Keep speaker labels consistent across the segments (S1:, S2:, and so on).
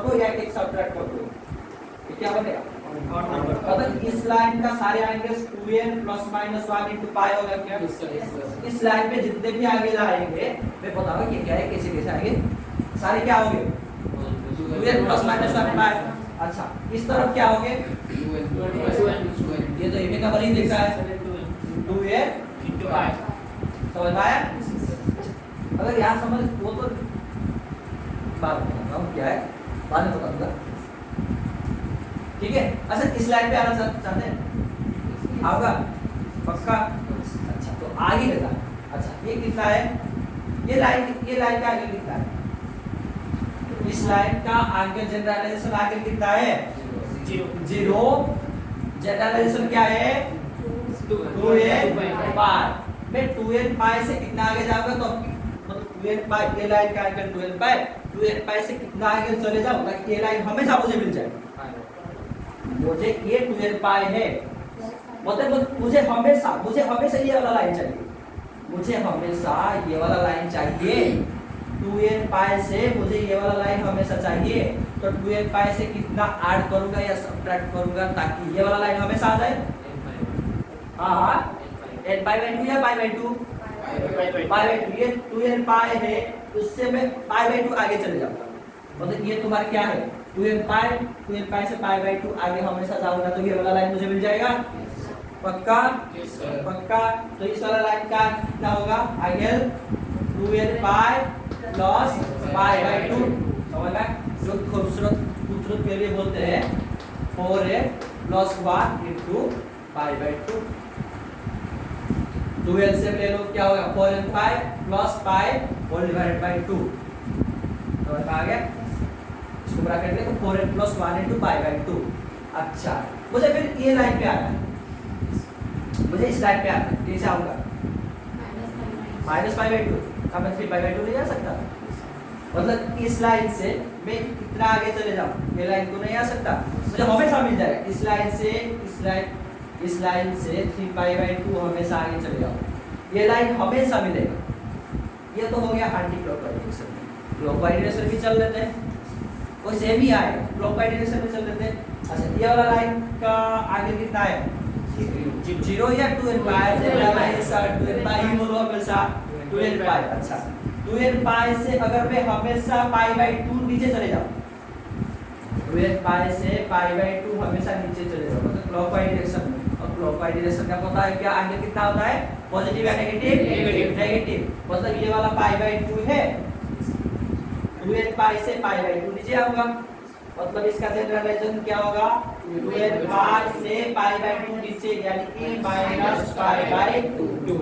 S1: दो या एक सब्ट्रैक्ट कर दो, ये क्या बनेगा? मतलब इस लाइन का सारे angles 2n plus minus 1 into पाई होगा क्या? इस लाइन पे जितने भी आगे आएंगे मैं बताऊंगा कि क्या है, कैसे कैसे आएंगे, सारे क्या होंगे? 2n प्लस माइनस 1 पाई। अच्छा, इस तरफ क्या होंगे? ये तो इमे का बड़ी दिख रहा है 2n into पाई, समझ आया? अगर यहाँ समझ वो तो बात बताऊंगा हूँ क्या है, बाद में बताऊंगा, ठीक है? अच्छा, इस लाइन पे आना चाहते हैं? आओगा पक्का? अच्छा, तो आगे लगा। अच्छा, ये कितना है? ये लाइन का एंगल कितना है? इस लाइन का एंगल जनरलाइजेशन एंगल कितना है? 0। जनरलाइजेशन क्या है? 2n पाई। मैं 2n पाई से कितना आगे जाऊंगा तो मतलब 2n पाई, ये लाइन का एंगल 2n पाई से कितना आगे चले जाऊं ताकि ये लाइन हमेशा मुझे मिल जाए। मुझे ये 2n पाई है, मतलब मुझे हमेशा ये वाला लाइन चाहिए, मुझे हमेशा ये वाला लाइन चाहिए। 2n पाई से मुझे ये वाला लाइन हमेशा चाहिए, तो 2n पाई से कितना ऐड करूंगा या सब्ट्रैक्ट करूंगा ताकि ये वाला लाइन हमेशा आ जाए? हाँ, n पाई बाई 2 या पाई बाई 2? Pi by 2। ये 2n पाई है, उससे मैं पाई बाई 2 आगे चले जाऊंगा, मतलब ये तुम्हारा क्या है? 2n पाई से पाई बाई 2 आगे हमेशा जाऊंगा तो ये वाला लाइन मुझे मिल जाएगा, पक्का? पक्का। तो इस वाला लाइन का कितना होगा angle? 2n pi plus pi by 2, समझ में? जो खूबसूरत के लिए बोलते हैं 4n plus 1 into pi by 2। 2n से ले लो, क्या होगा? 4n pi plus pi whole divided by 2, समझ में आ गया? इसको ब्रैकेट में तो 4n plus 1 into pi by 2। अच्छा, मुझे फिर ये लाइन पे आना है, मुझे इस लाइन पे आना है, कैसे आऊंगा? Minus pi by 2। क्या मैं 3 पाई बाई 2 नहीं जा सकता? मतलब इस लाइन से मैं कितना आगे चले जाऊं, ये लाइन को नहीं आ सकता, मुझे हमेशा मिल जाएगा। इस लाइन से 3 पाई बाई 2 हमेशा आगे चले जाओ, ये लाइन हमेशा मिलेगा। ये तो हो गया एंटी क्लॉकवाइज डायरेक्शन में। क्लॉकवाइज डायरेक्शन भी चल लेते हैं, वो सेम ही आएगा, क्लॉकवाइज डायरेक्शन में चल लेते हैं। अच्छा, ये वाला लाइन का आगे कितना है? 0 या 2n पाई? 2n पाई ही बोलो हमेशा, 2n पाई। अच्छा, 2n पाई से अगर मैं हमेशा पाई बाई 2 नीचे चले जाऊं, 2n पाई से पाई बाई 2 हमेशा नीचे चले जाओ, मतलब क्लॉकवाइज डायरेक्शन में। और क्लॉकवाइज डायरेक्शन का पता है क्या एंगल कितना होता है? पॉजिटिव या नेगेटिव? नेगेटिव। मतलब ये वाला पाई बाई 2 है, 2n पाई से पाई बाई 2 नीचे आऊंगा, मतलब इसका जनरलाइजेशन क्या होगा? 2n पाई से पाई बाई 2 नीचे, यानी कि माइनस पाई बाई 2,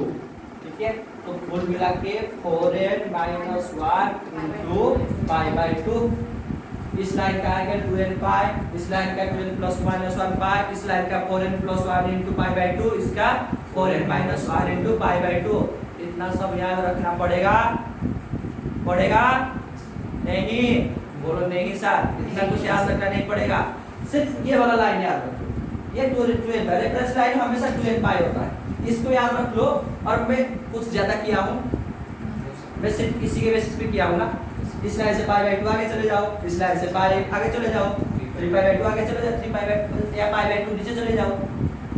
S1: ठीक है? तो कुल मिला के 4n minus 1 into pi by 2। इस लाइन का एंगल 2n पाई, इस लाइन का 2n प्लस माइनस 1 पाई, इस लाइन का 4n plus 1 into pi by 2, इसका 4n minus 1 into pi by 2। इतना सब याद रखना पड़ेगा, पड़ेगा नहीं? बोलो नहीं सर, इतना कुछ याद रखना नहीं पड़ेगा, सिर्फ ये वाला लाइन याद रखो। ये 2n रेफरेंस लाइन हमेशा 2n पाई होता है, इसको याद रख लो। और मैं कुछ ज्यादा किया हूँ, मैं सिर्फ इसी के बेसिस पे किया हूँ ना। इस लाइन से पाई बाई 2 आगे चले जाओ, इस लाइन से पाई आगे चले जाओ, 3 पाई बाई 2 आगे चले जाओ, 3 पाई बाई या पाई बाई 2 नीचे चले जाओ,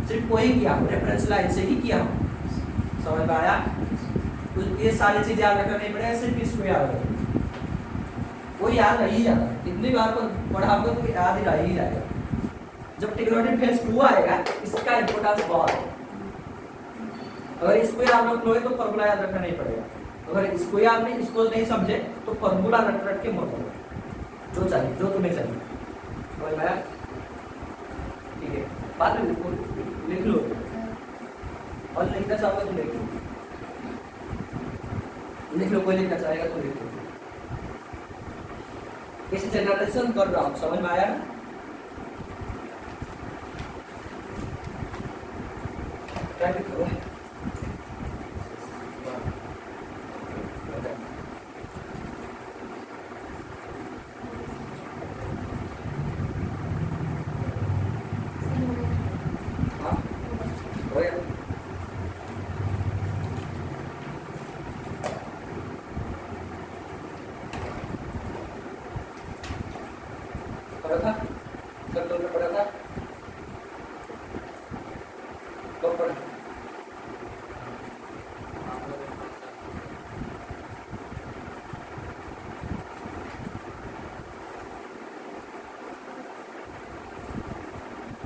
S1: सिर्फ वही किया हूँ, रेफरेंस लाइन से ही किया हूँ, समझ में आया? तो ये सारी चीज याद रखना नहीं पड़ेगा, सिर्फ इसको याद रखो, वो याद रही जाता है। इतनी बार को पढ़ाओगे तो याद ही रह ही जाएगा। जब ट्रिग्नोमेट्री फेज 2 आएगा, इसका इंपॉर्टेंस बहुत है। अगर इसको याद रख लोगे तो फॉर्मूला याद रखना नहीं पड़ेगा, अगर इसको नहीं समझे तो फॉर्मूला रट के मत करो, जो चाहिए, जो तुम्हें चाहिए, समझ में आया? ठीक है, बाद में लिख लो, और लिखना चाहोगे तो लिख लो, कोई लिखना चाहेगा तो लिख लो। इस जनरलाइजेशन कर रहा हूँ, समझ में आया ना? क्या लिखो? पढ़ा था, सर्कल में पढ़ा था, कब पढ़ा?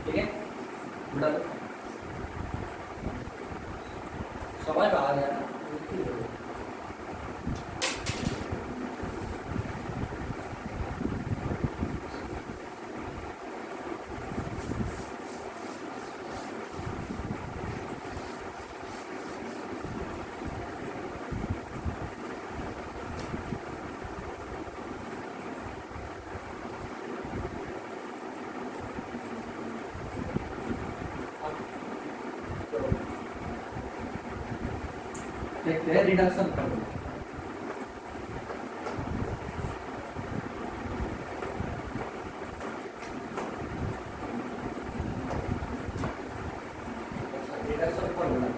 S1: ठीक है, बता दो समझ में आ गया ना? देखते हैं रिडक्शन कर दो। रिडक्शन फॉर्मूला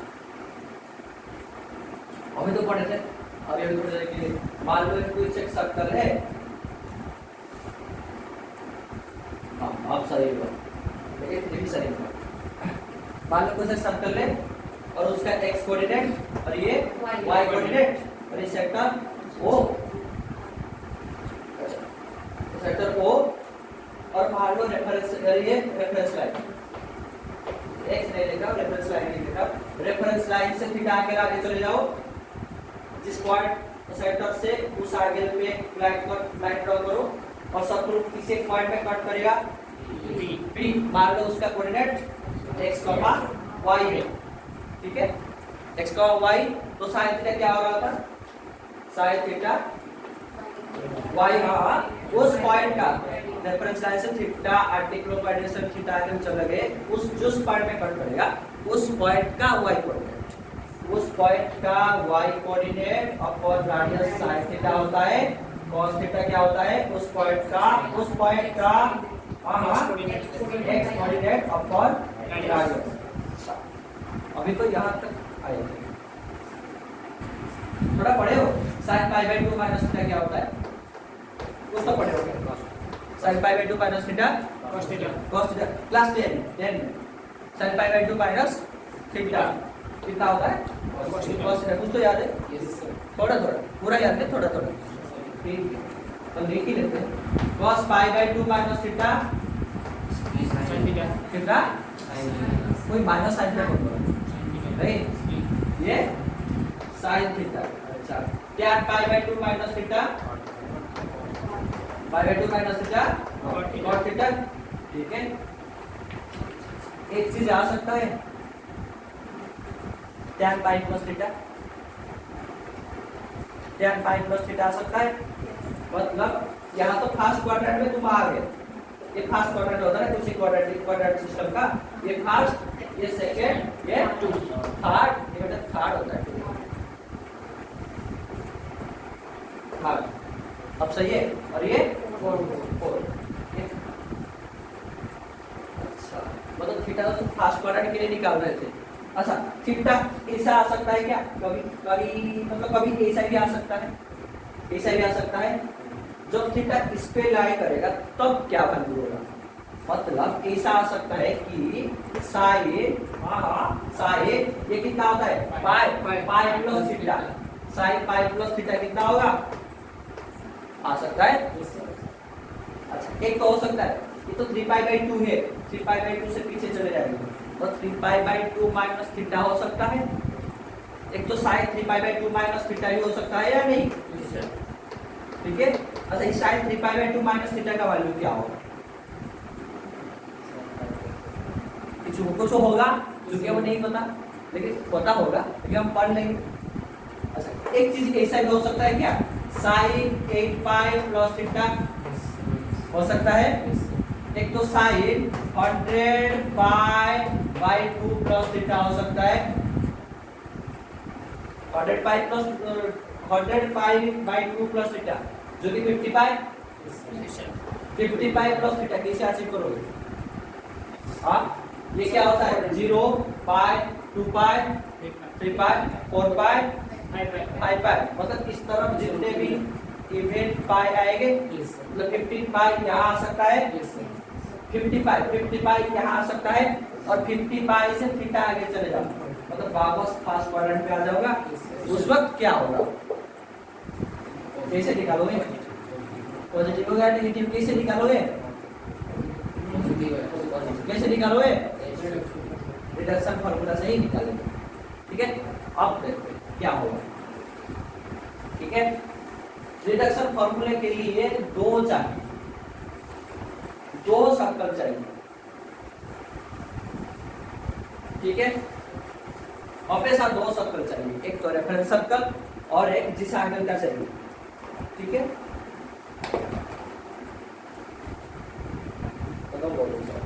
S1: अभी तो पढ़े थे, अभी अभी थोड़ी देर के लिए मान लो कोई एक सर्कल है, हाँ आप सही हो, लेकिन ये भी सही हो। मान लो कोई सर्कल है और उसका x कोऑर्डिनेट और ये y कोऑर्डिनेट और ये सेक्टर O, सेक्टर O और मान लो रेफरेंस, ये रेफरेंस लाइन x नहीं लिखा, रेफरेंस लाइन नहीं लिखा, रेफरेंस लाइन से थीटा आगे आगे चले जाओ, जिस पॉइंट सेक्टर से उस आगे पे लाइन ड्रॉ करो और शत्रु किसी एक पॉइंट पे कट करेगा P, मान लो उसका कोऑर्डिनेट x, y है, ठीक है, x, y, तो साइन थीटा क्या हो रहा था? साइन थीटा y, हाँ उस पॉइंट का रेफरेंस लाइन से थीटा एंटीक्लॉकवाइज डायरेक्शन थीटा आगे चले गए, उस जिस पॉइंट में कट करेगा उस पॉइंट का y कोऑर्डिनेट, उस पॉइंट का y coordinate upon radius sine theta होता है, cos थीटा क्या होता है? उस पॉइंट का हाँ x कोऑर्डिनेट अपॉन रेडियस। अभी तो यहाँ तक आए थे, थोड़ा पढ़े हो sin pi by 2 minus theta क्या होता है? कुछ तो पढ़े हो sin pi by 2 minus theta cos theta class 10 में sin pi by 2 minus theta कितना होता है? cos theta. कुछ तो याद है? थोड़ा थोड़ा, पूरा याद है, थोड़ा थोड़ा, ठीक है, तो लिख ही लेते हैं। cos pi by 2 minus theta कितना? कोई माइनस साइन थीटा बोल नहीं, ये साइन थीटा। अच्छा, tan pi by 2 minus theta, pi by 2 minus theta cos theta, ठीक है। एक चीज आ सकता है tan pi plus theta, tan pi plus theta आ सकता है, मतलब यहाँ तो फर्स्ट क्वाड्रेंट में तुम आ गए, ये फर्स्ट क्वाड्रेंट होता है दूसरी क्वाड्रेंट सिस्टम का, ये फर्स्ट, ये सेकंड, ये थर्ड, ये मतलब थर्ड होता है थर्ड। अब सही है, और ये फोर। अच्छा, मतलब थीटा तो फर्स्ट क्वाड्रेंट के लिए निकाल रहे थे। अच्छा, थीटा ऐसा आ सकता है क्या? कभी कभी मतलब कभी ऐसा भी आ सकता है, ऐसा भी आ सकता है, जब थीटा इस पे लाई करेगा तब क्या वैल्यू होगा? मतलब ऐसा आ सकता है कि साइन, साइन ये कितना होता है? पाई plus theta, sine pi plus theta कितना होगा? आ सकता है। अच्छा, एक तो हो सकता है, ये तो 3 पाई बाई 2 है, 3 पाई बाई 2 से पीछे चले जाएंगे तो 3 पाई बाई 2 माइनस थीटा हो सकता है। एक तो sine 3 pi by 2 minus theta भी हो सकता है या नहीं? ठीक है। अच्छा, इस sine 3 pi by 2 minus theta का वैल्यू क्या होगा? कुछ होगा क्योंकि वो नहीं पता, लेकिन पता होगा क्योंकि हम पढ़ लेंगे। अच्छा, एक चीज ऐसा भी हो सकता है क्या? साइन 8 पाई प्लस थीटा हो सकता है। एक तो sine 100 pi by 2 plus theta हो सकता है, 100 पाई बाई 2 प्लस थीटा जो कि 50 पाई प्लस थीटा कैसे अचीव करोगे? हाँ, ये क्या होता है? 0 पाई 2 पाई 3 पाई 4 पाई 5 पाई, मतलब इस तरफ जितने भी इवन पाई आएंगे, मतलब 15 पाई यहाँ आ सकता है, 50 पाई यहाँ आ सकता है, और 50 पाई से थीटा आगे चले जाओ, मतलब वापस फर्स्ट क्वाड्रेंट पे आ जाओगा। उस वक्त क्या होगा, कैसे निकालोगे, पॉजिटिव हो गया नेगेटिव कैसे निकालोगे, कैसे निकालोगे, रिडक्शन फार्मूला से ही निकालेंगे। ठीक है, अब देखते हैं क्या होगा। ठीक है, रिडक्शन फार्मूले के लिए दो चाहिए, दो सर्कल चाहिए। ठीक है, हमेशा दो सर्कल चाहिए, एक तो रेफरेंस सर्कल और एक जिस एंगल का चाहिए। ठीक है, तो बोलो सर,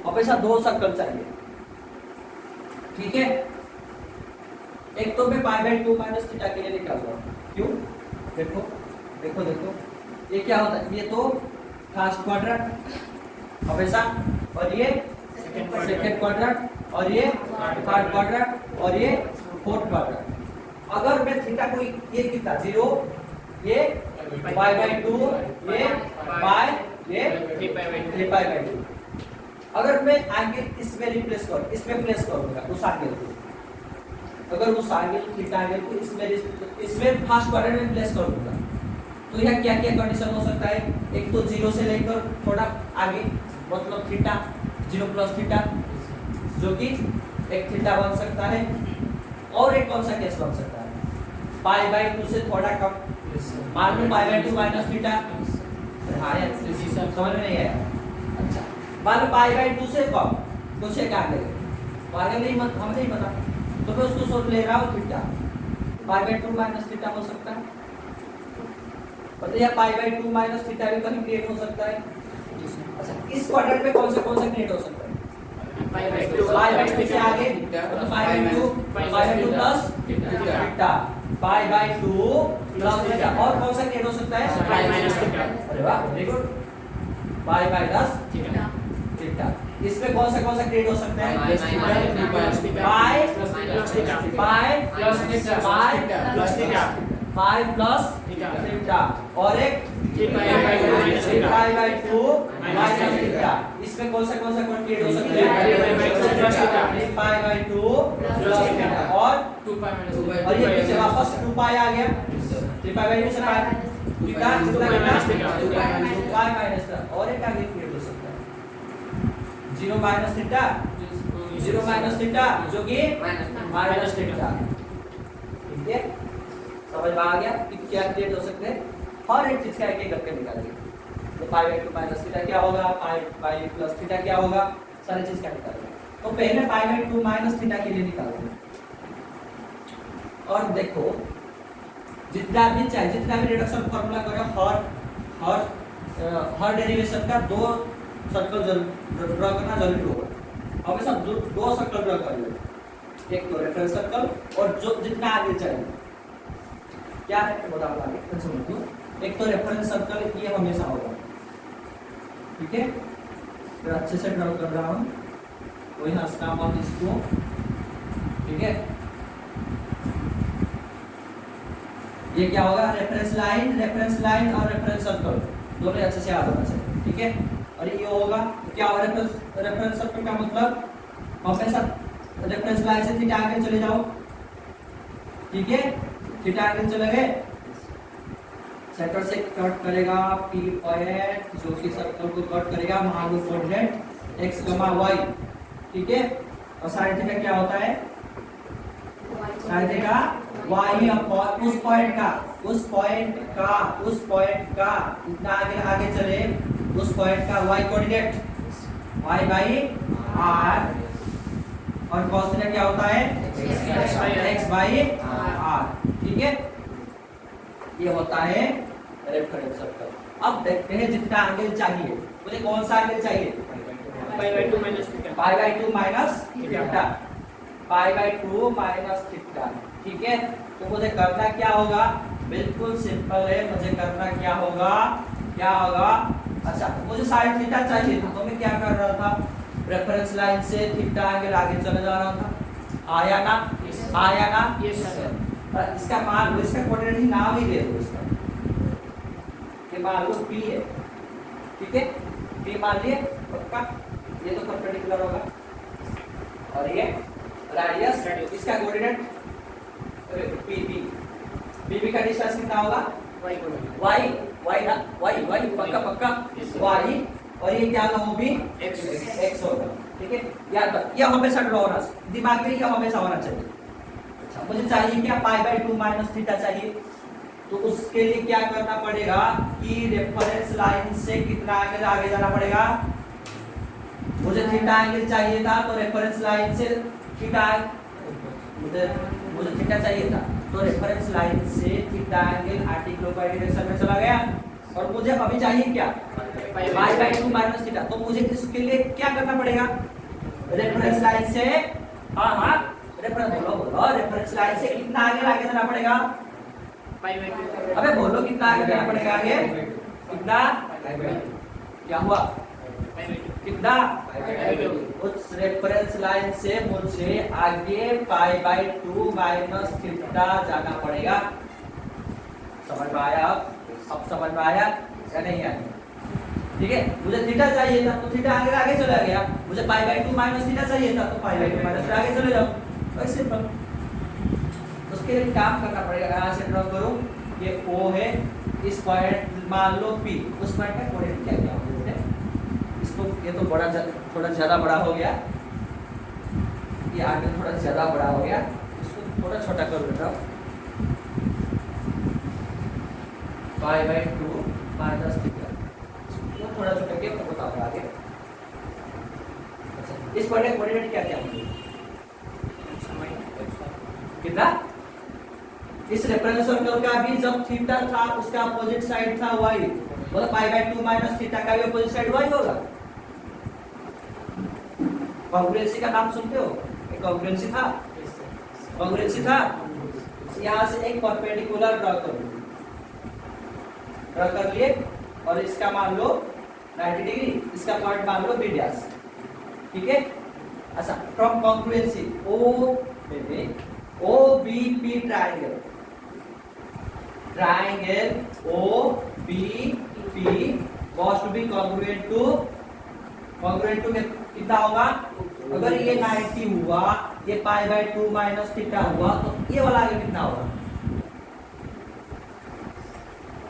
S1: हमेशा दो सर्कल चाहिए। ठीक है, एक तो मैं पाई बाई 2 माइनस थीटा के लिए निकाल रहा हूँ। क्यों, देखो देखो देखो, ये क्या होता है, ये तो फर्स्ट क्वाड्रेंट हमेशा, और ये सेकंड क्वाड्रेंट, और ये थर्ड क्वाड्रेंट, और ये फोर्थ क्वाड्रेंट। अगर मैं थीटा को ये कितना 0, ये पाई बाई 2, ये पाई, ये 3 पाई बाई 2। अगर मैं एंगल इसमें रिप्लेस करूं, इसमें प्लेस करूंगा उस एंगल को, अगर उस एंगल थीटा एंगल को इसमें फर्स्ट क्वाड्रेंट में प्लेस करूंगा, तो यह क्या क्या कंडीशन हो सकता है, एक तो 0 से लेकर थोड़ा आगे, मतलब थीटा 0 प्लस थीटा, जो कि एक थीटा बन सकता है, और एक कौन सा केस बन सकता है, पाई बाई 2 से थोड़ा कम, मान लो पाई बाई 2 माइनस थीटा। हाँ यार, समझ में नहीं आया, अच्छा मान लो पाई बाई 2 से कम, कुछ एक आगे आगे नहीं, मत हम नहीं पता, तो मैं उसको सोच ले रहा हूँ theta, pi by 2 minus theta हो सकता है, मतलब यह पाई बाई 2 माइनस थीटा भी कहीं क्रिएट हो सकता है। अच्छा, इस क्वाड्रेंट में कौन सा क्रिएट हो सकता है, पाई बाई 2 से आगे, तो पाई by 2 plus theta, pi by 2 plus theta, और कौन सा क्रिएट हो सकता है, पाई माइनस थीटा। अरे वाह, very good, pi minus theta. इसमें कौन सा क्रिएट हो सकता है, पाई प्लस थीटा, पाई प्लस थीटा, पाई प्लस थीटा, और एक पाई बाई 2 माइनस थीटा। इसमें कौन सा क्रिएट हो सकता है, पाई बाई 2 प्लस थीटा, और 2 पाई माइनस, और ये पीछे वापस 2 पाई आ गया, 3 पाई बाई 2 से पाई थीटा, पाई माइनस, और एक आगे क्रिएट हो सकता है 0 माइनस थीटा, 0 माइनस थीटा, जो कि माइनस थीटा। ठीक है, समझ में आ गया कि क्या क्रिएट हो सकते हैं, हर एक चीज का एक एक करके निकालेंगे। तो पाई बाई 2 माइनस थीटा क्या होगा, पाई प्लस थीटा क्या होगा, सारी चीज का निकालेंगे। तो पहले पाई बाई 2 माइनस थीटा के लिए निकालेंगे, और देखो जितना भी चाहिए, जितना भी रिडक्शन फार्मूला करो, हर डेरिवेशन का दो सर्कल ड्रॉ करना जरूरी होगा, हमेशा दो सर्कल ड्रॉ कर लो, एक तो रेफरेंस सर्कल, और जो जितना आगे चाहिए क्या है बता आगे समझो। एक तो रेफरेंस सर्कल ये हमेशा होगा, ठीक है, फिर अच्छे से ड्रॉ कर रहा हूँ, कोई हंसना मत इसको, ठीक है। ये क्या होगा, रेफरेंस लाइन और रेफरेंस सर्कल दोनों अच्छे से याद होना चाहिए, ठीक है। और ये होगा क्या होगा, रेफरेंस सर्कल का मतलब हमेशा रेफरेंस लाइन से थीटा आगे चले जाओ, ठीक है, थीटा आगे चले गए, सेंटर से कट करेगा P पॉइंट, जो कि सर्कल को कट करेगा, मान लो कोऑर्डिनेट x, y, ठीक है। और साइन थीटा क्या होता है, साइन थीटा y अपॉन उस पॉइंट का इतना आगे चले, उस पॉइंट का y coordinate y by r, और cos थीटा क्या होता है x बाई r, ठीक है। ये होता है रेफरेंस सर्कल। अब देखते हैं जितना एंगल चाहिए, मुझे कौन सा एंगल चाहिए, पाई by 2 minus theta, pi by 2 minus theta, ठीक है। तो मुझे करना क्या होगा, बिल्कुल सिंपल है, मुझे करना क्या होगा, अच्छा मुझे साइन थीटा चाहिए, तो मैं क्या कर रहा था, रेफरेंस लाइन से थीटा एंगल आगे चले जा रहा था, आया ना, आया ना?
S2: Yes sir.
S1: और इसका मान लो, इसका कोऑर्डिनेट ही नाम ही दे दो इसका, कि मान लो P है, ठीक है? P मान लिए पक्का, ये तो परपेंडिकुलर होगा, और ये रेडियस, इसका कोऑर्डिनेट PB का डिस्टेंस कितना होगा? y ना, y पक्का पक्का y, और ये क्या होगा? वो भी x होगा, ठीक है? याद रख, ये हमेशा ड्रॉ होना, दिमाग में ये हमेशा होना चाहिए। अच्छा, मुझे चाहिए क्या? π/2 माइनस थीटा चाहिए, तो उसके लिए क्या करना पड़ेगा कि रेफरेंस लाइन से कितना एंगल आगे जाना पड़ेगा? मुझे थीटा एंगल चाहिए था, तो रेफरेंस लाइन से थीटा, मुझे थीटा चाहिए था, तो रेफरेंस लाइन से theta angle anti clockwise direction में चला गया, और मुझे अभी चाहिए क्या? π/2 माइनस थीटा, तो मुझे इसके लिए क्या करना पड़ेगा? रेफरेंस लाइन से, हाँ रेफरेंस बोलो, रेफरेंस लाइन से कितना आगे जाना पड़ेगा? अबे बोलो कितना आगे जाना पड़ेगा? आगे कितना? क्या हुआ? कितना? उस रेफरेंस लाइन से मुझे आगे π/2 माइनस थीटा जाना पड़ेगा। समझ में आया? अब समझ में आया या नहीं आया? ठीक है, मुझे थीटा चाहिए था, तो थीटा आगे चला गया, मुझे π/2 माइनस थीटा चाहिए था, तो π/2 माइनस आगे चले जाओ, बस सिंपल। उसके लिए काम करना पड़ेगा, यहाँ से ड्रॉ करो, ये O है, इस पॉइंट मान लो P, उस पॉइंट का कोऑर्डिनेट क्या क्या होगा? इसको, ये तो बड़ा थोड़ा ज़्यादा बड़ा हो गया, ये आगे थोड़ा ज़्यादा बड़ा हो गया, इसको थोड़ा छोटा कर देता हूँ, π/2 माइनस थीटा, इसको थोड़ा छोटा किया तो बताऊंगा आगे। अच्छा, इस पॉइंट का कोऑर्डिनेट क्या क्या होगा? कितना? इस रेफरेंस सर्कल का भी जब थीटा था, उसका अपोजिट साइड था y, मतलब π/2 माइनस थीटा का भी अपोजिट साइड y होगा। कॉन्ग्रुएंसी का नाम सुनते हो? एक कॉन्ग्रुएंसी था, कॉन्ग्रुएंसी था। यहाँ से एक परपेंडिकुलर ड्रॉ कर लिए, और इसका मान लो 90 डिग्री, इसका पॉइंट मान लो B डैश, ठीक है? अच्छा, from congruency OBP triangle OBP was to be congruent to कितना होगा? अगर ये 90 हुआ, ये π/2 माइनस थीटा हुआ, तो ये वाला आगे कितना होगा?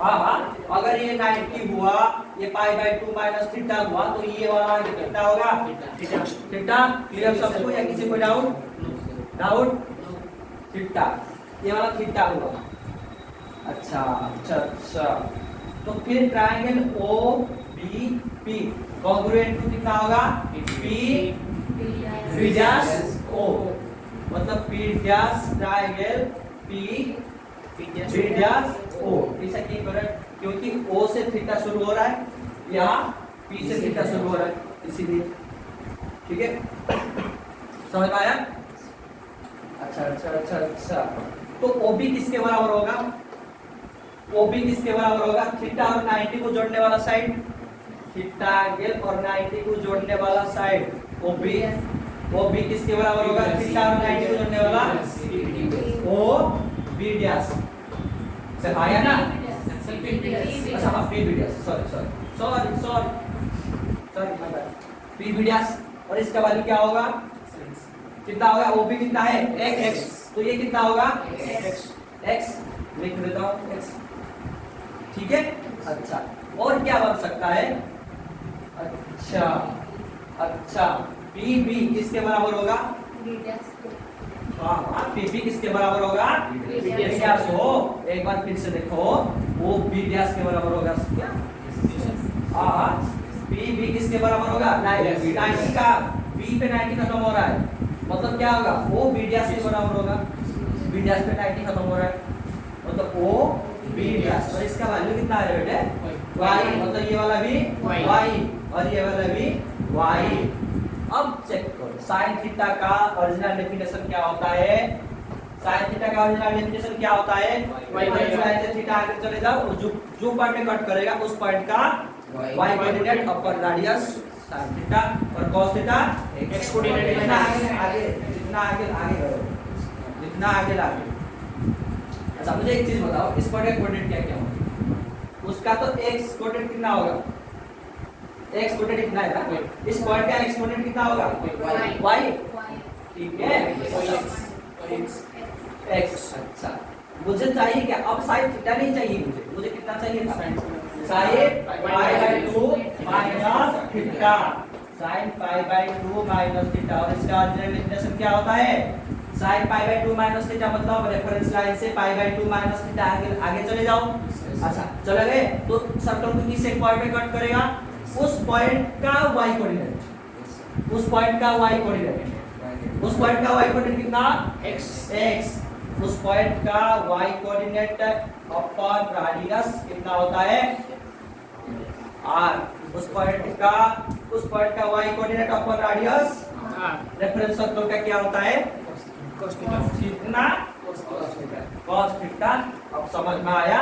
S1: हाँ, अगर ये 90 हुआ, ये π/2 माइनस थीटा हुआ, तो ये वाला आगे कितना होगा? थीटा। क्लियर सबको या किसी को डाउट? थीटा, ये वाला थीटा हुआ। अच्छा, तो फिर ट्रायंगल OBP कॉन्ग्रुएंट टू कितना होगा? P डैश O, मतलब P dash triangle P dash O, ऐसा क्यों कर रहे हैं? क्योंकि O से थीटा शुरू हो रहा है, यहाँ P से थीटा शुरू हो रहा है, इसीलिए। ठीक है, समझ में आया? अच्छा, तो OB किसके बराबर होगा? OB किसके बराबर होगा? थीटा और 90 को जोड़ने वाला साइड, थीटा एंगल और 90 को जोड़ने वाला साइड OB किसके बराबर होगा? थीटा और 90 को जोड़ने वाला OB डैश। सर आया ना? अच्छा हाँ, PB dash, sorry PB dash, और इसका वैल्यू क्या होगा? कितना होगा? OB कितना है? x, तो ये कितना होगा? x लिख देता हूँ x, ठीक है? अच्छा, और क्या बन सकता है? अच्छा, PB किसके बराबर होगा? हाँ, PB किसके बराबर होगा? B डैश हो। एक बार फिर से देखो, वो B डैश के बराबर होगा क्या? हाँ, PB किसके बराबर होगा? 90 का B पे 90 खत्म हो रहा है, मतलब क्या होगा? वो B डैश के बराबर होगा, B डैश पे 90 खत्म हो रहा है, मतलब O B डैश, और इसका वैल्यू कितना है बेटे? y, मतलब ये वाला भी y और ये वाला भी y। अब चेक करो, sin थीटा का ओरिजिनल डेफिनेशन क्या होता है? sin थीटा का ओरिजिनल डेफिनेशन क्या होता है? y से थीटा आगे चले जाओ, और जो पॉइंट में कट करेगा उस पॉइंट का y कोऑर्डिनेट अपर रेडियस sin थीटा, और cos थीटा x कोऑर्डिनेट। जितना आगे करो, इतना आगे ला के। अच्छा मुझे एक चीज बताओ, इस पॉइंट का कोऑर्डिनेट क्या क्या होगा? उसका तो x कोऑर्डिनेट कितना होगा? x कोऑर्डिनेट कितना है ना? इस पॉइंट का x कोऑर्डिनेट कितना होगा? y। ठीक है, x। अच्छा मुझे चाहिए क्या अब? साइन थीटा नहीं चाहिए मुझे, मुझे कितना चाहिए था? Sine pi by 2 minus theta. Sine pi by 2 minus theta. और इसका ऑरिजिनल इंटीग्रेशन क्या होता है? Sine pi by 2 minus theta मतलब रेफरेंस लाइन से पाई बाय 2 माइनस थीटा आगे चले जाओ। अच्छा चले गए तो सर्कल को किस एक पॉइंट में कट करेगा? उस पॉइंट का y कोऑर्डिनेट, उस पॉइंट का y कोऑर्डिनेट, उस पॉइंट का y कोऑर्डिनेट कितना? x। उस पॉइंट का y कोऑर्डिनेट अपॉन रेडियस कितना होता है? r। उस पॉइंट का y coordinate upon radius reference circle का क्या होता है? कितना? cos theta. अब समझ में आया?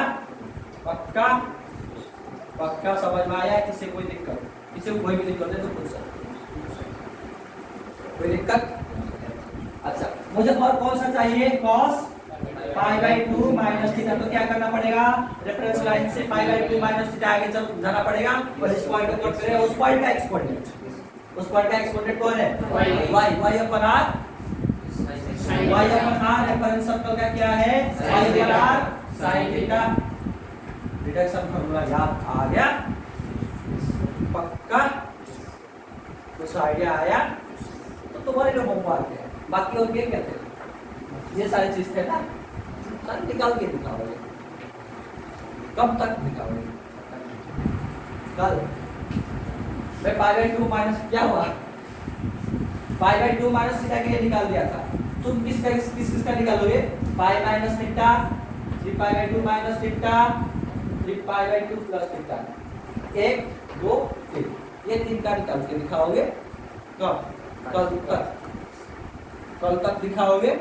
S1: पक्का पक्का समझ में आया? किसी कोई दिक्कत? किसी को कोई भी दिक्कत है तो पूछ सकते, कोई दिक्कत? अच्छा मुझे और कौन सा चाहिए? cos pi by 2 minus theta. तो क्या करना पड़ेगा? रेफरेंस लाइन से पाई बाय 2 माइनस थीटा आगे चल जाना पड़ेगा और इस पॉइंट को कट करें। उस पॉइंट का x कोऑर्डिनेट, उस पॉइंट का x कोऑर्डिनेट कौन है? y अपन r। y अपन r रेफरेंस सर्कल का क्या है? y अपन r sin theta. Reduction formula याद आ गया? पक्का कुछ आइडिया आया? तो तुम्हारे लिए होमवर्क है, बाकी और ये कहते हैं ये सारी चीज थे ना, सारे निकाल के दिखाओगे। कब तक दिखाओगे? कल। मैं पाई बाय 2 माइनस क्या हुआ? पाई बाय 2 माइनस थीटा के लिए निकाल दिया था। तुम किसका निकालोगे? Pi minus theta, 3 pi by 2 minus theta, 3 pi by 2 plus theta. 1 2 3 ये 3 का निकाल के दिखाओगे। कब? कल तक दिखाओगे।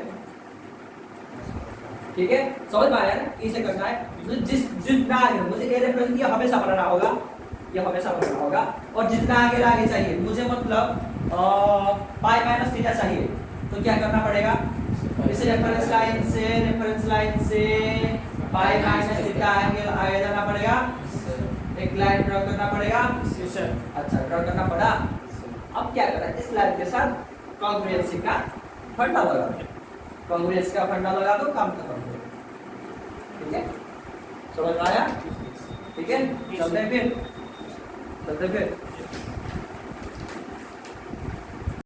S1: ठीक है, समझ में आया ना? इसे करना है जितना आगे मुझे ए रेफरेंस ये हमेशा बनाना होगा, ये हमेशा बनाना होगा। और जितना आगे चाहिए मुझे मतलब पाई माइनस थीटा चाहिए तो क्या करना पड़ेगा? इसे रेफरेंस लाइन से पाई माइनस थीटा आगे जाना पड़ेगा, एक लाइन ड्रॉ करना पड़ेगा। अच्छा ड्रॉ करना पड़ा। अब क्या करना है? इस लाइन के साथ कांग्रुएंसी का फंडा लगा दो, कांग्रुएंसी का फंडा लगा दो, काम खत्म हो। ठीक है, समझ आया? ठीक है, चलते हैं फिर।